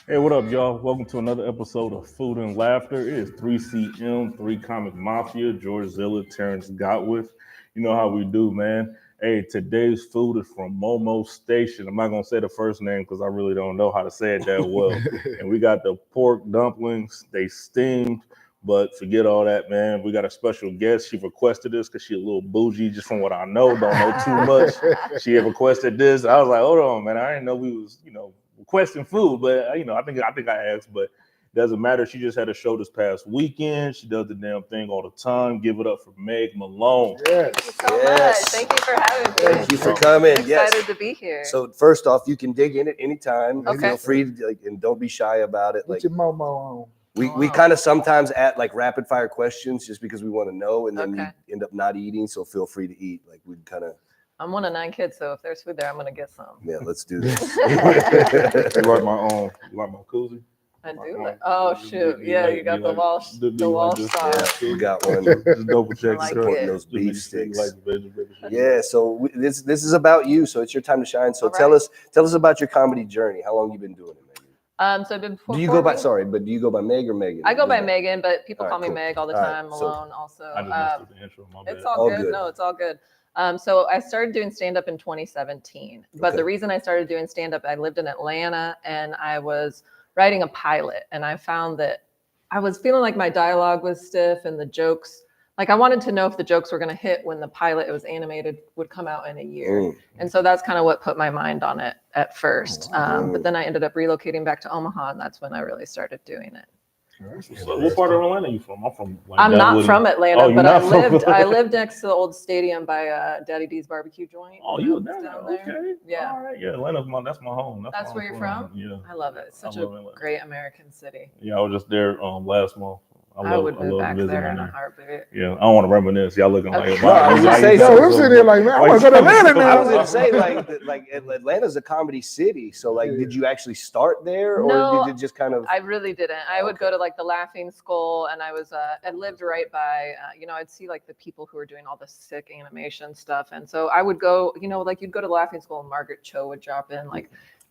Hey, what up, y'all? Welcome to another episode of Food and Laughter. It is 3CM, 3 Comic Mafia, George Zilla, Terrence Gotwith. You know how we do, man. Hey, today's food is from Momo Station. I'm not going to say the first name because I really don't know how to say it that well. And we got the pork dumplings. They steamed, but forget all that, man. We got a special guest. She requested this because she's a little bougie, just from what I know. Don't know too much. She had requested this. I was like, hold on, man. I didn't know we was, requesting food, but I think I asked, but it doesn't matter. She just had a show this past weekend. She does the damn thing all the time. Give it up for Malone. Yes. Thank you so much. Thank you for having me. Thank you for coming. I'm excited to be here. So first off, you can dig in at any time. Okay. Feel free to, and don't be shy about it. Put your Momo on. We kind of sometimes add like rapid fire questions just because we want to know, and then Okay. you end up not eating. So feel free to eat. Like we kind of. I'm one of 9 kids, so if there's food there, I'm gonna get some. Yeah, let's do this. You like my koozie? I do. Oh shoot! Yeah, you got the wall sauce. Yeah, we got one. Just double check. I like Supporting it. those beef sticks. Like vegetables. Yeah, so this is about you. So it's your time to shine. So All tell right. us about your comedy journey. How long you been doing it, Megan? So I've been. Do you go by Meg or Megan? I go by Megan, but people All right, call me cool. Meg all the All right, time. so- Malone also. I just messed up the intro. My bad. It's all All good. good. No, it's all good. So I started doing stand-up in 2017. But Okay. the reason I started doing stand-up, I lived in Atlanta and I was writing a pilot. And I found that I was feeling like my dialogue was stiff and the jokes, like I wanted to know if the jokes were going to hit when the pilot, it was animated, would come out in a year. Mm. And so that's kind of what put my mind on it at first. But then I ended up relocating back to Omaha, and that's when I really started doing it. So what part of Atlanta are you from? I'm from. Like, I'm not Dunwoody. from Atlanta, Oh, you're but I not from- lived next to the old stadium by Daddy D's barbecue joint. Oh, when you I was down there? there. Okay. Yeah. All right. Yeah, that's my home. That's where you're from? Yeah. I love it. It's such I a love Atlanta. great American city. Yeah, I was just there last month. I would move back visiting there in a heartbeat. Yeah, I don't want to reminisce. Y'all looking like. Okay. No, I was gonna say, Yo, I'm sitting there like, man, I want to go to Atlanta I now. was gonna say like Atlanta's a comedy city. So like, did you actually start there, or No, did it just kind of? I really didn't. I would go to like the Laughing Skull, and I lived right by, I'd see like the people who were doing all the sick animation stuff. And so I would go, like you'd go to the Laughing Skull and Margaret Cho would drop in. Like,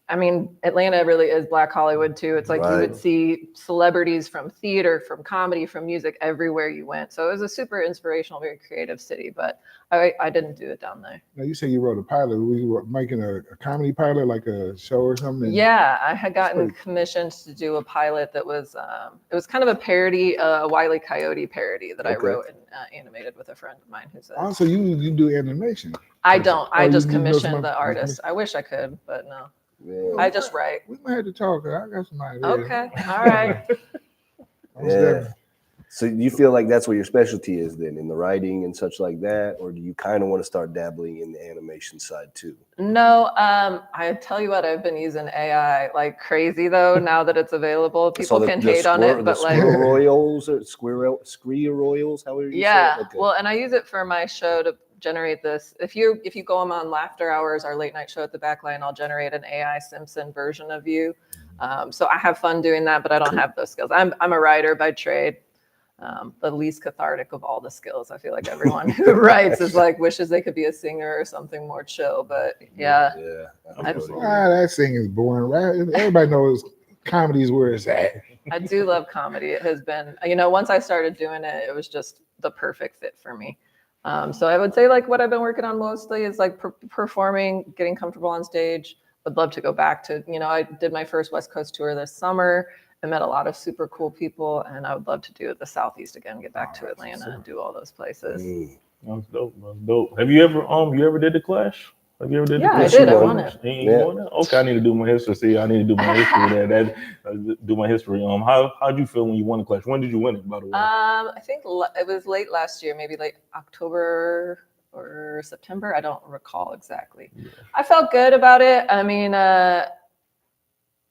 I mean, Atlanta really is Black Hollywood too. It's like you would see celebrities from theater, from comedy, from music everywhere you went. So it was a super inspirational, very creative city, but I didn't do it down there. Now, you say you wrote a pilot. Were you making a comedy pilot, like a show or something? Yeah, I had gotten pretty- commissioned to do a pilot that was, it was kind of a parody, a Wile E. Coyote parody that I Okay. wrote and animated with a friend of mine who's Also, you do animation. I don't, I Oh, just you know commissioned some- the artist. I wish I could, but no, Yeah. I just write. We might have to talk. I got some ideas. Okay, all right. Yeah. So you feel like that's what your specialty is then, in the writing and such like that, or do you kind of want to start dabbling in the animation side too? No, I tell you what, I've been using AI like crazy though. Now that it's available, people can hate on it, but like, Royals or Scree Royals, however you yeah. say it? Okay. Well, and I use it for my show to generate this. If you go on Laughter Hours, our late night show at the Backline, I'll generate an AI Simpson version of you. So I have fun doing that, but I don't have those skills. I'm a writer by trade. The least cathartic of all the skills. I feel like everyone who writes is like wishes they could be a singer or something more chill. But yeah. That thing is boring. Right? Everybody knows comedy is where it's at. I do love comedy. It has been, once I started doing it, it was just the perfect fit for me. So I would say like what I've been working on mostly is like performing, getting comfortable on stage. Would love to go back to, I did my first West Coast tour this summer. I met a lot of super cool people, and I would love to do the Southeast again, get back to Atlanta and do all those places. That's dope. That's dope. Have you ever did the Clash? Have you ever did? Yeah, the I Clash? did. I won it. You won it? Okay, I need to do my history. See, I need to do my history. Do my history. How'd you feel when you won the Clash? When did you win it, by the way? I think it was late last year, maybe late October or September. I don't recall exactly. Yeah. I felt good about it. I mean,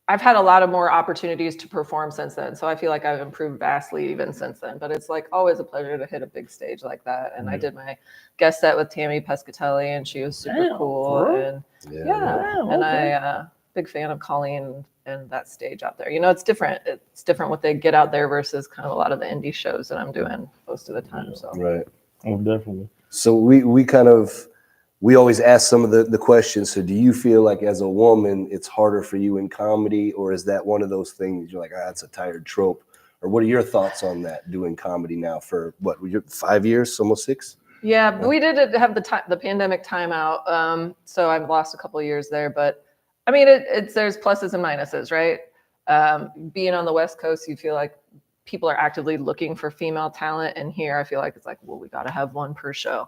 I've had a lot of more opportunities to perform since then. So I feel like I've improved vastly even since then, but it's like always a pleasure to hit a big stage like that. And I did my guest set with Tammy Pescatelli, and she was super cool. And and big fan of Colleen and that stage out there. You know, it's different. It's different what they get out there versus kind of a lot of the indie shows that I'm doing most of the time. So Right. Oh, definitely. So we always ask some of the questions. So do you feel like as a woman, it's harder for you in comedy, or is that one of those things you're like, that's a tired trope? Or what are your thoughts on that, doing comedy now for what, 5 years, almost 6? yeah, we did have the pandemic timeout. So I've lost a couple of years there, but I mean, there's pluses and minuses, right? Being on the West Coast, you feel like people are actively looking for female talent. And here I feel like it's like, well, we got to have one per show.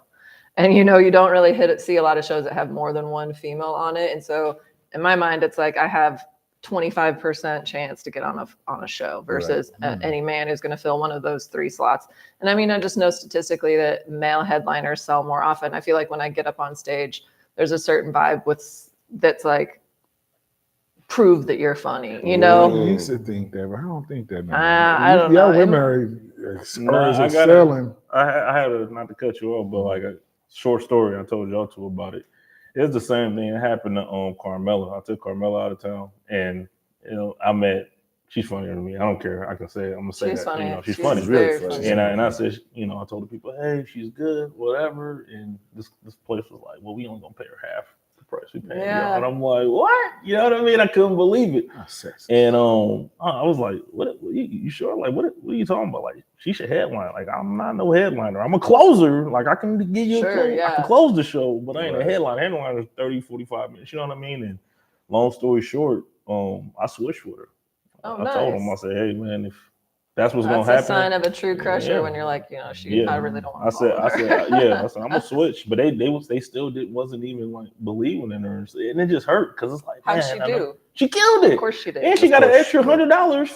And, you know, you don't really see a lot of shows that have more than one female on it. And so in my mind, it's like I have 25% chance to get on a show versus any man who's going to fill one of those 3 slots. And I mean, I just know statistically that male headliners sell more often. I feel like when I get up on stage, there's a certain vibe that's like, prove that you're funny, you know? I used to think that, but I don't think that. I don't know. Y'all women are excelling. I had to, not to cut you off, but like a short story I told y'all two about it. It's the same thing that happened to Carmela. I took Carmela out of town, and you know, I met. She's funnier than me. I don't care. I can say it. I'm gonna say She's that. funny. You know, she's She's funny. very Really funny. And I said, you know, I told the people, hey, she's good, whatever. And this place was like, well, we only gonna pay her half the price we paying Yeah. y'all. And I'm like, what? You know what I mean? I couldn't believe it. And I was like, what you sure? Like, what are you talking about? Like, she should headline. Like, I'm not no headliner. I'm a closer. Like, I can give you Sure, a close. yeah. I can close the show, but I ain't Right. a headliner. Headliner is 30, 45 minutes. You know what I mean? And long story short, I switched with her. Oh, I told him, I nice. said, hey man, if that's what's That's gonna a happen. sign of a true crusher Yeah. when you're like, you know, Yeah. I really don't want I to said, her. I said, I'm gonna switch, but they still wasn't even like believing in her, and it just hurt because it's like, How'd man, she do? She killed it. Of course she did. And she got an extra $100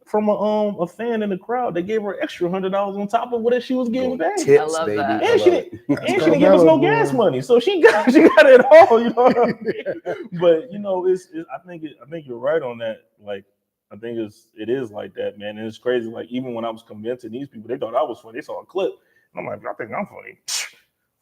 from a fan in the crowd. They gave her extra $100 on top of what she was getting back. Tips, I love baby. that. And she didn't give us no Carmela, gas boy. money, so she got it all. You know what I mean? But you know, I think you're right on that. Like, I think it is like that, man. And it's crazy. Like, even when I was convincing these people, they thought I was funny. They saw a clip, and I'm like, I think I'm funny.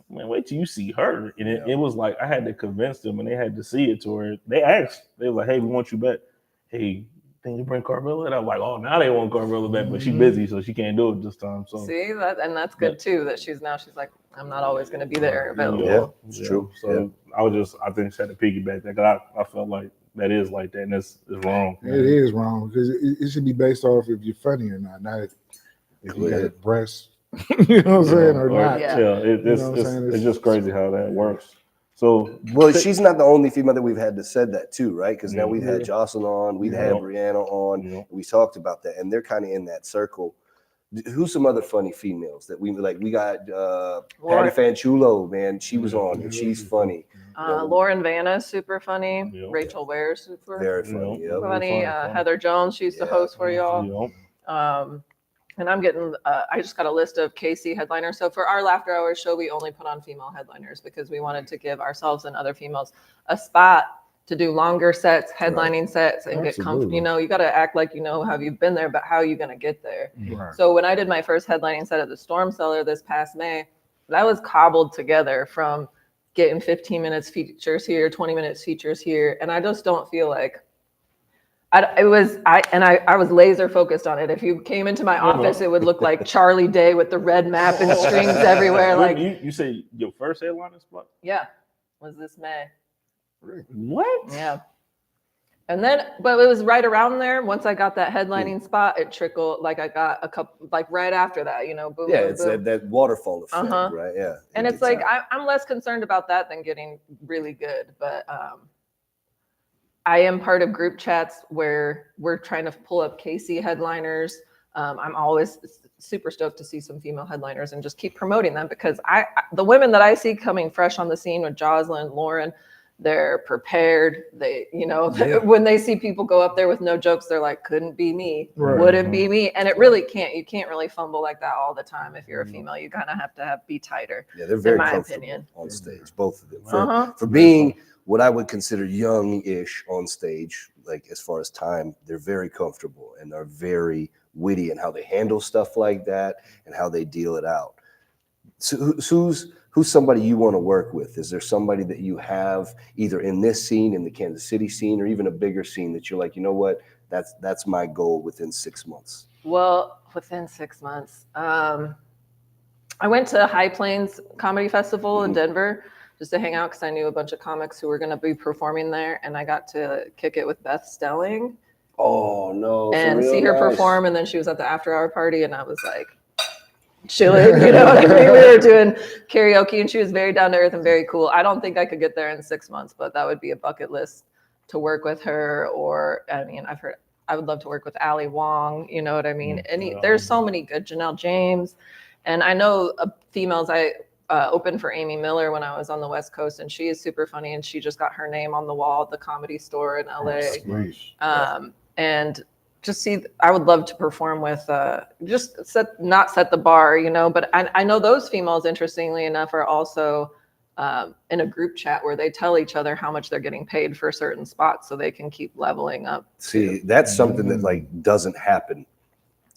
Man, wait till you see her. And it was like I had to convince them, and they had to see it to her. They asked, they were like, hey, we want you back. Hey, can you bring Carmela? And I'm like, oh, now they want Carmela back, but she's busy, so she can't do it this time. So see that, and that's good too. That she's like, I'm not always going to be there available. Yeah, it's true. So I think she had to piggyback that. Cause I felt like that is like that, and it's wrong. It is wrong because it should be based off if you're funny or not if you got a breast. You know what I'm saying, or not? Yeah. It's just crazy how that works. So, well, she's not the only female that we've had that said that too, right? Because now we've had Jocelyn on, we've had Brianna on, and we talked about that, and they're kind of in that circle. Who's some other funny females that we like? We got Patty Fanchulo, man. She was on, and she's funny. Lauren Vanna, super funny. Yep. Rachel Ware, super Very funny. Yep. funny. Heather Jones, she used to host for y'all. And I'm getting, I just got a list of KC headliners. So for our Laughter Hours show, we only put on female headliners because we wanted to give ourselves and other females a spot to do longer sets, headlining sets, and get comfortable. You know, you got to act like you know how you've been there, but how are you going to get there? Right. So when I did my first headlining set at the Storm Cellar this past May, that was cobbled together from getting 15 minutes features here, 20 minutes features here. And I just don't feel like, I was laser focused on it. If you came into my office, it would look like Charlie Day with the red map and strings everywhere. Like you say your first headliner spot? Yeah, was this May. What? Yeah. And then, but it was right around there. Once I got that headlining spot, it trickled. Like I got a couple, like right after that, you know, boom. Yeah, boom, it's boom. that waterfall effect, right? Yeah. And it's like I'm less concerned about that than getting really good, but I am part of group chats where we're trying to pull up KC headliners. I'm always super stoked to see some female headliners and just keep promoting them because the women that I see coming fresh on the scene with Jocelyn, Lauren, they're prepared. They, you know, when they see people go up there with no jokes, they're like, couldn't be me, wouldn't be me. And it really can't. You can't really fumble like that all the time. If you're a female, you kind of have to be tighter. Yeah, they're very comfortable on stage, both of them. For being what I would consider young-ish on stage, like as far as time, they're very comfortable and are very witty in how they handle stuff like that and how they deal it out. So who's somebody you want to work with? Is there somebody that you have either in this scene, in the Kansas City scene, or even a bigger scene that you're like, you know what, that's my goal within 6 months? Well, within 6 months, I went to High Plains Comedy Festival in Denver just to hang out because I knew a bunch of comics who were going to be performing there, and I got to kick it with Beth Stelling. Oh no! And see her perform, and then she was at the after-hour party, and I was like, chilling, you know what I mean? We were doing karaoke, and she was very down to earth and very cool. I don't think I could get there in 6 months, but that would be a bucket list to work with her. Or, I mean, I would love to work with Ali Wong, you know what I mean? There's so many good, Janelle James. And I know females, I opened for Amy Miller when I was on the West Coast, and she is super funny, and she just got her name on the wall at the Comedy Store in LA. And just I would love to perform with, just not set the bar, you know, but I know those females, interestingly enough, are also in a group chat where they tell each other how much they're getting paid for certain spots so they can keep leveling up. See, that's something that like doesn't happen.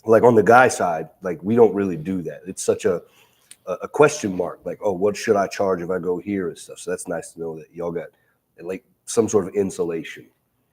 Like on the guy side, like we don't really do that. It's such a question mark, like, oh, what should I charge if I go here and stuff. So that's nice to know that y'all got like some sort of insulation.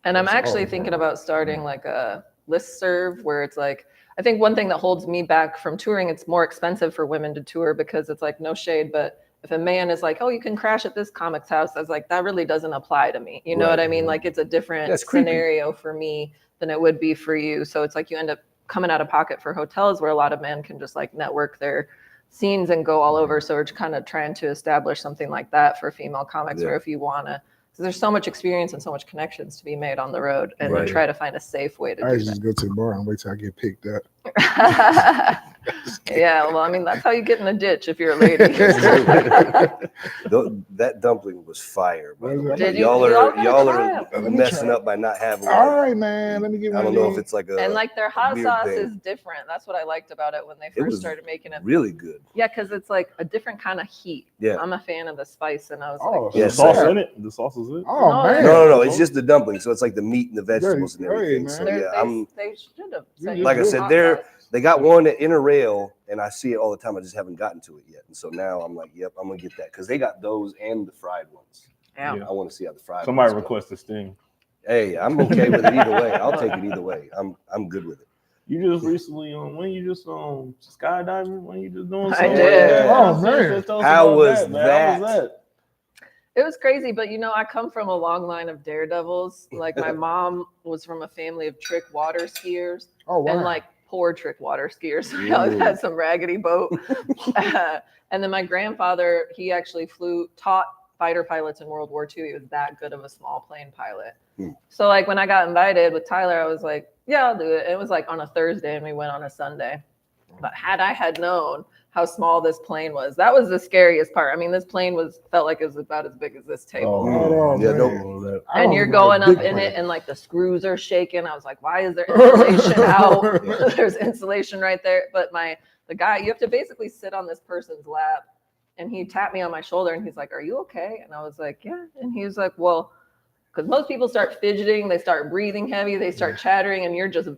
And I'm actually thinking about starting like a listserv where it's like, I think one thing that holds me back from touring, it's more expensive for women to tour because it's like, no shade, but if a man is like, oh, you can crash at this comic's house, I was like, that really doesn't apply to me. You know what I mean? Like it's a different scenario for me than it would be for you. So it's like you end up coming out of pocket for hotels where a lot of men can just like network their scenes and go all over. So we're kind of trying to establish something like that for female comics where if you want to, there's so much experience and so much connections to be made on the road, and to try to find a safe way to do that. I just go to the bar and wait till I get picked up. Yeah, well, I mean, that's how you get in the ditch if you're a lady. That dumpling was fire. By the way. Y'all are messing up by not having one. All right, man. Let me get one. I don't know if it's like and like their hot sauce is different. That's what I liked about it when they first started making it. Really good. Yeah, because it's like a different kind of heat. Yeah, I'm a fan of the spice, and I was like, the sauce in it. The sauce is it. Oh man. No. It's just the dumpling. So it's like the meat and the vegetables and everything. So they should have. Like I said, they got one at Inner Rail, and I see it all the time. I just haven't gotten to it yet. And so now I'm like, yep, I'm gonna get that because they got those and the fried ones. Yeah. I want to see how the fried. Somebody request a sting. Hey, I'm okay with it either way. I'll take it either way. I'm good with it. You just recently when you just skydiving? When you just doing? I did. Oh man, how was that? It was crazy, but you know, I come from a long line of daredevils. Like my mom was from a family of trick water skiers. Oh wow. And like poor trick water skiers. We always had some raggedy boat. And then my grandfather, he actually taught fighter pilots in World War II. He was that good of a small plane pilot. So like when I got invited with Tyler, I was like, yeah, I'll do it. It was like on a Thursday and we went on a Sunday. But had I had known how small this plane was, that was the scariest part. I mean, this plane felt like it was about as big as this table. And you're going up in it and like the screws are shaking. I was like, why is there insulation out? There's insulation right there. But the guy, you have to basically sit on this person's lap, and he tapped me on my shoulder and he's like, are you okay? And I was like, yeah. And he was like, well, because most people start fidgeting, they start breathing heavy, they start chattering, and you're just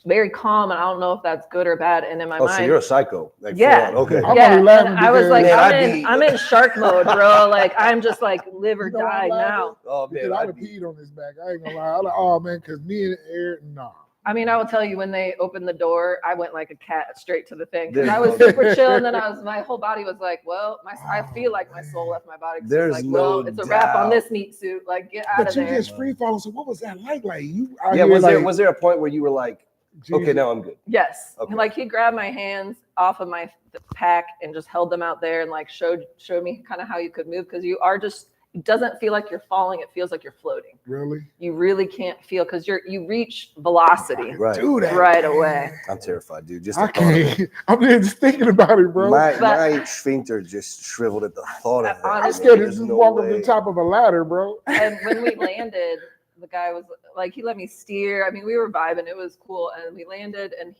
very calm. And I don't know if that's good or bad. And in my mind, so you're a psycho. Like, yeah. Okay. Yeah. And I was like, I'm in shark mode, bro. Like I'm just like live or die now. Oh man, I'd have peed on his back. I ain't gonna lie. I'm like, oh man, because me and Eric, nah. I mean, I will tell you, when they opened the door, I went like a cat straight to the thing. I was super chill, and then my whole body was like, well, I feel like my soul left my body. There's like, no well, it's a wrap on this meat suit. Like, get out of there. But you just free fall. So what was that like? Like you? Yeah. Was there a point where you were like, okay, now I'm good? Yes. Okay. Like he grabbed my hands off of my pack and just held them out there and like showed me kind of how you could move, because you are just. It doesn't feel like you're falling. It feels like you're floating. Really? You really can't feel, because you reach velocity right away. I'm terrified, dude. I can't. I'm just thinking about it, bro. My sphincter just shriveled at the thought of that. I'm scared to just walk up the top of a ladder, bro. And when we landed, the guy was like, he let me steer. I mean, we were vibing. It was cool. And we landed, and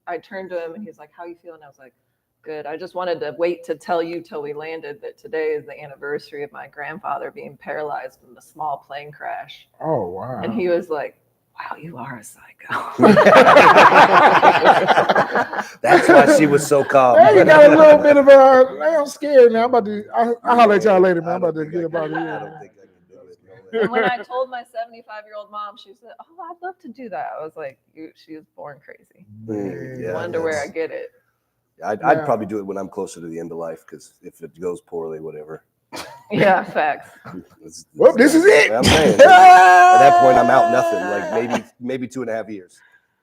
I turned to him, and he's like, how you feeling? I was like, good. I just wanted to wait to tell you till we landed that today is the anniversary of my grandfather being paralyzed from the small plane crash. Oh, wow. And he was like, wow, you are a psycho. That's why she was so calm. Hey, you got a little bit of I'm scared now. I'm about to. I'll holler at y'all later, man. I'm about to get up out of I here. don't think I can do it. No way. And when I told my 75-year-old mom, she said, "Oh, I'd love to do that." I was like, "She was born crazy." Yeah, Wonder where I that's- get it. I'd probably do it when I'm closer to the end of life, because if it goes poorly, whatever. Yeah, facts. Well, this is it. I'm saying, at that point, I'm out nothing. Like maybe 2.5 years.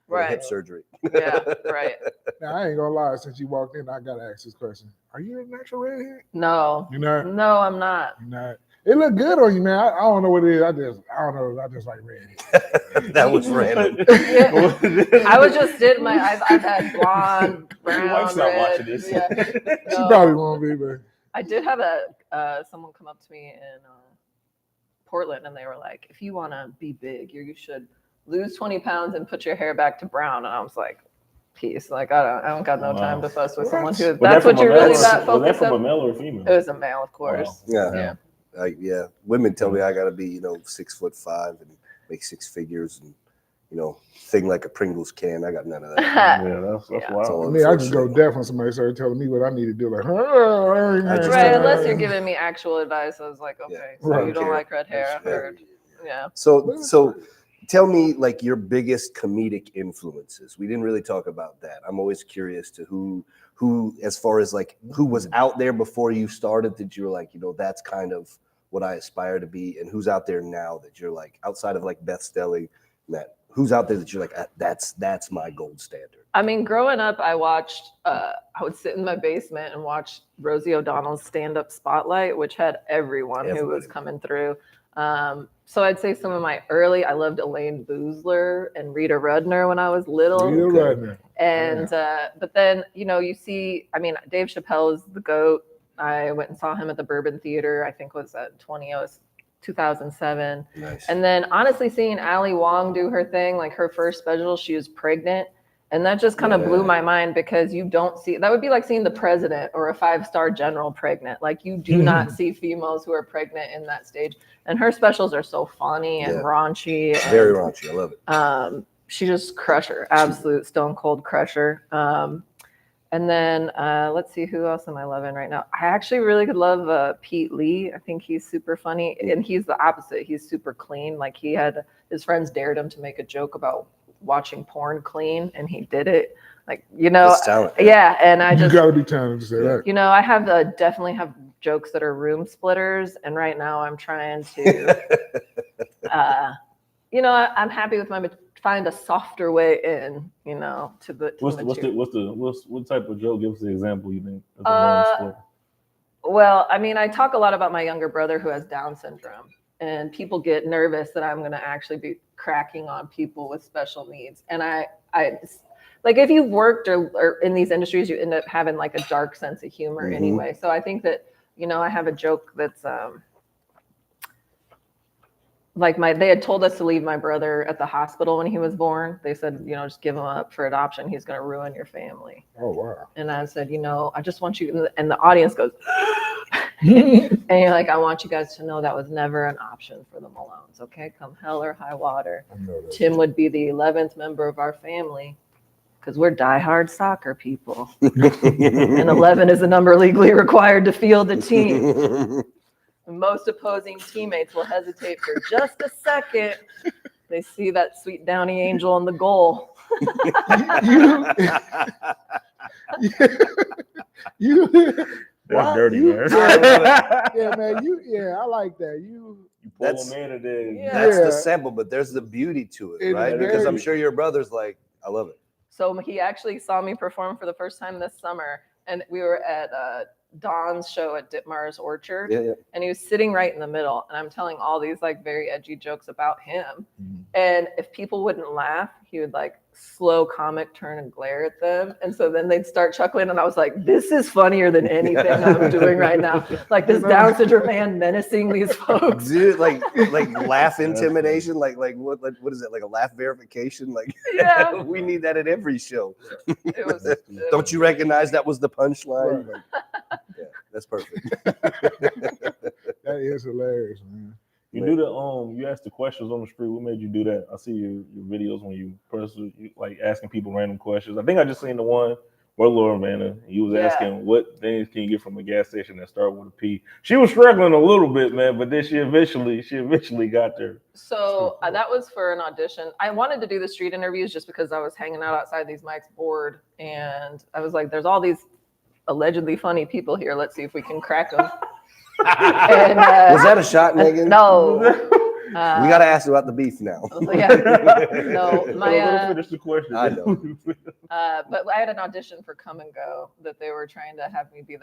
With a Right. hip surgery. Yeah, right. Now, I ain't gonna lie. Since you walked in, I gotta ask this question: are you a natural redhead? No, You're not. no, I'm not. You're not. It looked good on you, man. I don't know what it is. I don't know. I just like redhead. That was random. Yeah. I was just did my. I've had blonde, brown, Your wife's not red. watching this. Yeah. She No. probably won't be, but I did have someone come up to me in Portland, and they were like, "If you want to be big, you should lose 20 pounds and put your hair back to brown." And I was like, "Peace, like I don't got no time to fuss with someone who. Was That's that what from you're a male really or- that Was that focused from a on." male or a female? It was a male, of course. Yeah. Yeah. Yeah. Women tell me I gotta be, 6'5" and make 6 figures and, thing like a Pringles can. I got none of that. Yeah, that's Yeah. wild. I just go deaf when somebody started telling me what I need to do. Like, just Right, tell unless you're giving me actual advice, I was like, okay, so Right. you don't Okay. like red hair, I've Yeah. heard. Yeah. So tell me, like, your biggest comedic influences. We didn't really talk about that. I'm always curious to who, as far as like who was out there before you started that you were like, that's kind of what I aspire to be, and who's out there now that you're like, outside of like Beth Stelling, that who's out there that you're like, that's my gold standard. I mean, growing up, I watched, I would sit in my basement and watch Rosie O'Donnell's stand-up spotlight, which had everyone who was coming through. So I'd say some of my I loved Elaine Boozler and Rita Rudner when I was little. And, but then, you see, I mean, Dave Chappelle is the GOAT. I went and saw him at the Bourbon Theater, I think was at 2007. Nice. And then honestly seeing Ali Wong do her thing, like her first special, she was pregnant. And that just kind of blew my mind, because you don't see, that would be like seeing the president or a 5-star general pregnant. Like you do not see females who are pregnant in that stage. And her specials are so funny and raunchy. And, very raunchy. I love it. She just crusher, absolute stone cold crusher. And then let's see, who else am I loving right now? I actually really could love Pete Lee. I think he's super funny, and he's the opposite. He's super clean. Like his friends dared him to make a joke about watching porn clean, and he did it. Like That's talent. yeah. And I just you gotta be talented to say that. I have definitely have jokes that are room splitters, and right now I'm trying to, I'm happy with find a softer way in, to the. What type of joke? Give us the example you think. Well, I mean, I talk a lot about my younger brother who has Down syndrome, and people get nervous that I'm going to actually be cracking on people with special needs. And I like, if you've worked or in these industries, you end up having like a dark sense of humor anyway. So I think that, I have a joke that's, like they had told us to leave my brother at the hospital when he was born. They said, just give him up for adoption. He's going to ruin your family. Oh, wow. And I said, I just want you, and the audience goes, and you're like, I want you guys to know that was never an option for the Malones. Okay. Come hell or high water. Tim would be the 11th member of our family, because we're diehard soccer people. And 11 is the number legally required to field the team. Most opposing teammates will hesitate for just a second. They see that sweet Downey Angel on the goal. That's dirty, man. Yeah, man. I like that. You pull them in and then. That's the sample, but there's the beauty to it, right? Because I'm sure your brother's like, I love it. So he actually saw me perform for the first time this summer, and we were at Don's show at Ditmar's Orchard, and he was sitting right in the middle, and I'm telling all these like very edgy jokes about him. And if people wouldn't laugh, he would like slow comic turn and glare at them, and so then they'd start chuckling, and I was like, this is funnier than anything I'm doing right now. Like this Down syndrome man menacing these folks. Dude, like laugh intimidation, like what is it, like a laugh verification? Like, we need that at every show. Don't you recognize that was the punchline? Like, yeah, that's perfect. That is hilarious, man. You do the you ask the questions on the street. What made you do that? I see your videos when you like asking people random questions. I think I just seen the one where Laura Manna, he was asking what things can you get from a gas station that start with a P. She was struggling a little bit, man, but then she eventually got there. So that was for an audition. I wanted to do the street interviews just because I was hanging out outside these mics bored, and I was like, "There's all these allegedly funny people here. Let's see if we can crack them." And, was that a shot, Megan? No. We gotta ask about the beef now. Yeah. No, finish the question. I know. But I had an audition for Come and Go that they were trying to have me be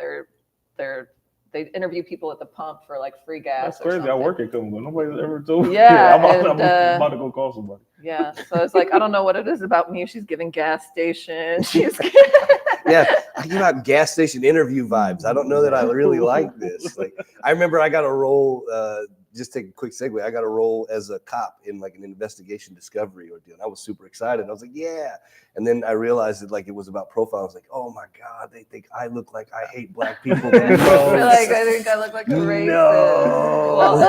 they interview people at the pump for like free gas. That's crazy. Something. I work at Come and Go. Nobody's ever told me. Yeah, I'm about to go call somebody. Yeah, so it's like I don't know what it is about me. She's giving gas station. Yeah, I give out gas station interview vibes. I don't know that I really like this. Like, I remember I got a role. Just take a quick segue. I got a role as a cop in like an investigation discovery ordeal. I was super excited. I was like, yeah. And then I realized that like it was about profile. I was like, oh my God, they think I look like I hate black people. I think I look like a racist. No. Well,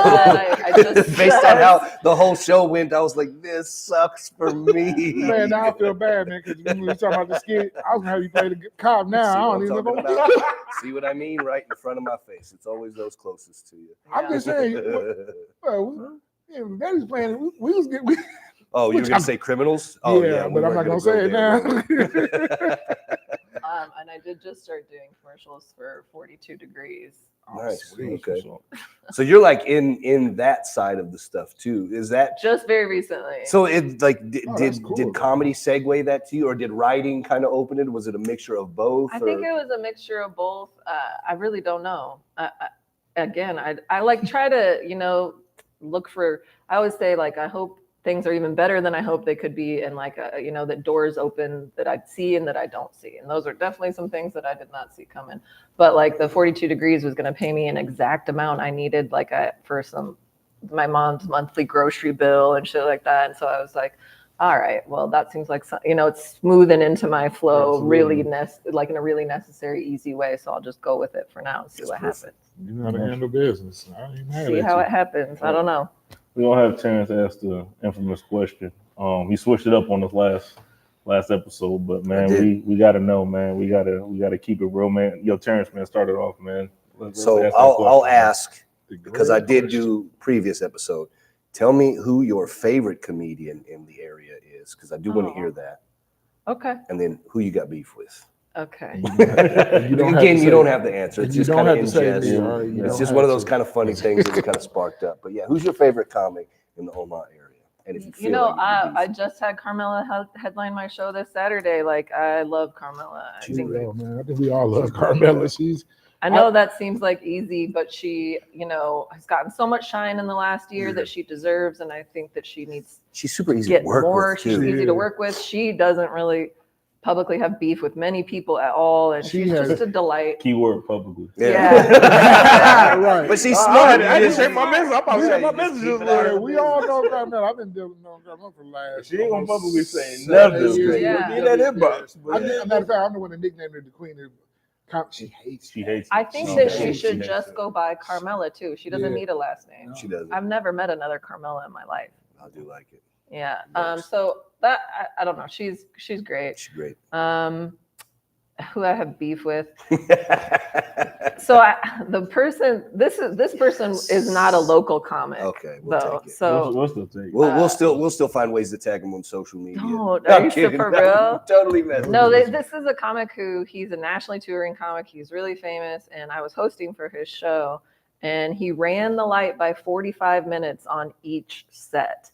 I just based on how the whole show went, I was like, this sucks for me. Man, now I feel bad, man, because when we were talking about the skit, I was gonna have you play the cop now. I don't even know. See what I mean? Right in front of my face. It's always those closest to you. I'm just saying. Well, Daddy's playing. We was good. Oh, you were gonna say criminals? Oh, yeah, but I'm not gonna say it now. And I did just start doing commercials for 42 Degrees. Nice. Okay. So you're like in that side of the stuff too. Is that just very recently? So it like did cool, comedy segue that to you, or did writing kind of open it? Was it a mixture of both? I think it was a mixture of both. I really don't know. I like try to look for. I always say like I hope things are even better than I hope they could be, and like that doors open that I see and that I don't see, and those are definitely some things that I did not see coming. But like the 42 Degrees was going to pay me an exact amount I needed, like for my mom's monthly grocery bill and shit like that, and so I was like, all right, well that seems like it's smoothing into my flow. Absolutely. Like in a really necessary, easy way. So I'll just go with it for now and see what happens. You know how to handle business. See how it happens. I don't know. We don't have Terrence ask the infamous question. He switched it up on this last episode, but man, we gotta know, man. We gotta keep it real, man. Yo, Terrence, man, start it off, man. Let's I'll ask because I did do previous episode. Tell me who your favorite comedian in the area is, because I do want to hear that. Okay. And then who you got beef with. Okay. You don't have the answer. It's just kind of in jest. It's just one of those kind of funny things that we kind of sparked up. But yeah, who's your favorite comic in the Omaha area? And if you feel I just had Carmela headline my show this Saturday. Like I love Carmela. I think we all love Carmela. I know that seems like easy, but she, has gotten so much shine in the last year that she deserves, and I think that she's super easy to work with. She's easy to work with. She doesn't really publicly have beef with many people at all, and she's just a delight. Keyword publicly. Yeah. Right. But she's smart. I didn't say my message. I'm about to say my messages. We all know Carmela. I've been dealing with Carmela for the last. She ain't gonna publicly say nothing. Yeah. Get that inbox. Matter of fact, I know when the nickname of the queen is. She hates. I think that she should just go by Carmela too. She doesn't need a last name. She doesn't. I've never met another Carmela in my life. I do like it. Yeah. So that I don't know. She's great. She's great. Who I have beef with. So this person is not a local comic. Okay, we'll take it. So we'll still take it. We'll still find ways to tag him on social media. Are you for real? Totally messing. No, this is a comic he's a nationally touring comic. He's really famous, and I was hosting for his show, and he ran the light by 45 minutes on each set.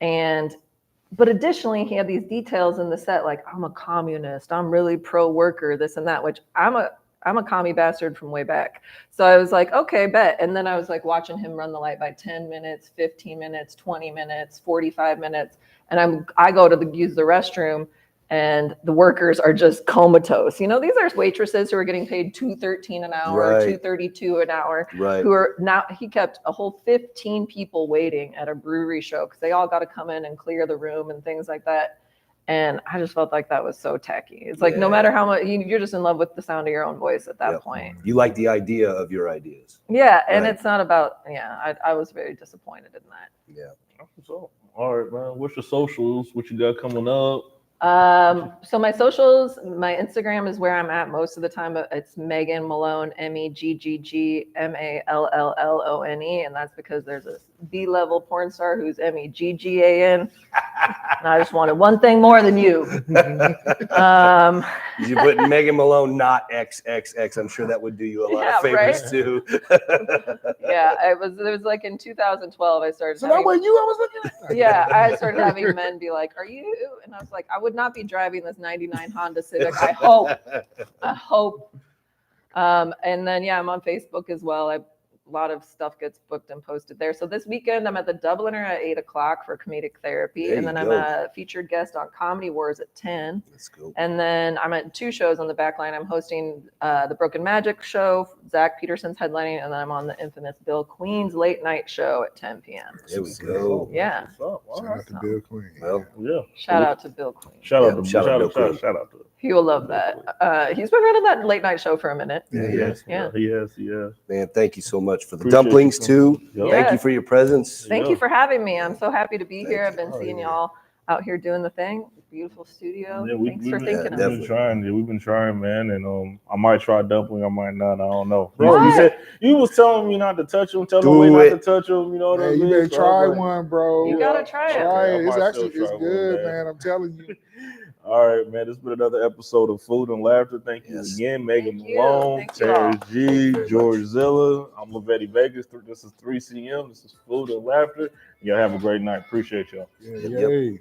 But additionally, he had these details in the set, like I'm a communist, I'm really pro-worker, this and that, which I'm a commie bastard from way back. So I was like, okay, bet. And then I was like watching him run the light by 10 minutes, 15 minutes, 20 minutes, 45 minutes. And I go to use the restroom, and the workers are just comatose. These are waitresses who are getting paid $2.13 an hour, right. $2.32 an hour, right. Who are now, he kept a whole 15 people waiting at a brewery show because they all got to come in and clear the room and things like that. And I just felt like that was so tacky. It's like no matter how much you're just in love with the sound of your own voice at that point. You like the idea of your ideas. Yeah, and it's not about I was very disappointed in that. Yeah. So, all right, man. What's your socials? What you got coming up? So my socials, my Instagram is where I'm at most of the time, but it's Megan Malone, MEGGGMALLLONE, and that's because there's a B-level porn star who's MEGGAN. And I just wanted one thing more than you. You put Megan Malone, not XXX. I'm sure that would do you a lot of favors too. Yeah, it was like in 2012 I started. So that way I was looking at. Yeah, I started having men be like, "Are you?" And I was like, "I would not be driving this '99 Honda Civic. I hope." And then I'm on Facebook as well. A lot of stuff gets booked and posted there. So this weekend I'm at the Dubliner at 8:00 for comedic therapy, and then I'm a featured guest on Comedy Wars at 10. Let's go. And then I'm at 2 shows on the back line. I'm hosting the Broken Magic show. Zach Peterson's headlining, and then I'm on the infamous Bill Queen's late night show at 10 p.m. There we go. Yeah. Shout out to Bill Queen. Well, Shout out to Bill Queen. Shout out to him. He will love that. He's been running that late night show for a minute. Yeah. He has. Man, thank you so much for the dumplings too. Yep. Thank you for your presence. Thank you for having me. I'm so happy to be here. I've been seeing y'all out here doing the thing. Beautiful studio. Thanks for thinking of me. We've been trying, man, and I might try dumpling. I might not. I don't know. Bro, you said you was telling me not to touch them. Tell them not to touch them. You know what I mean? You better try one, bro. You gotta try it. Try it. It's good, man. I'm telling you. All right, man. This has been another episode of Food and Laughter. Thank you again, Megan Malone, Terry G, George Zilla. I'm Lavetti Vegas. This is 3CM. This is Food and Laughter. Y'all have a great night. Appreciate y'all. Yeah.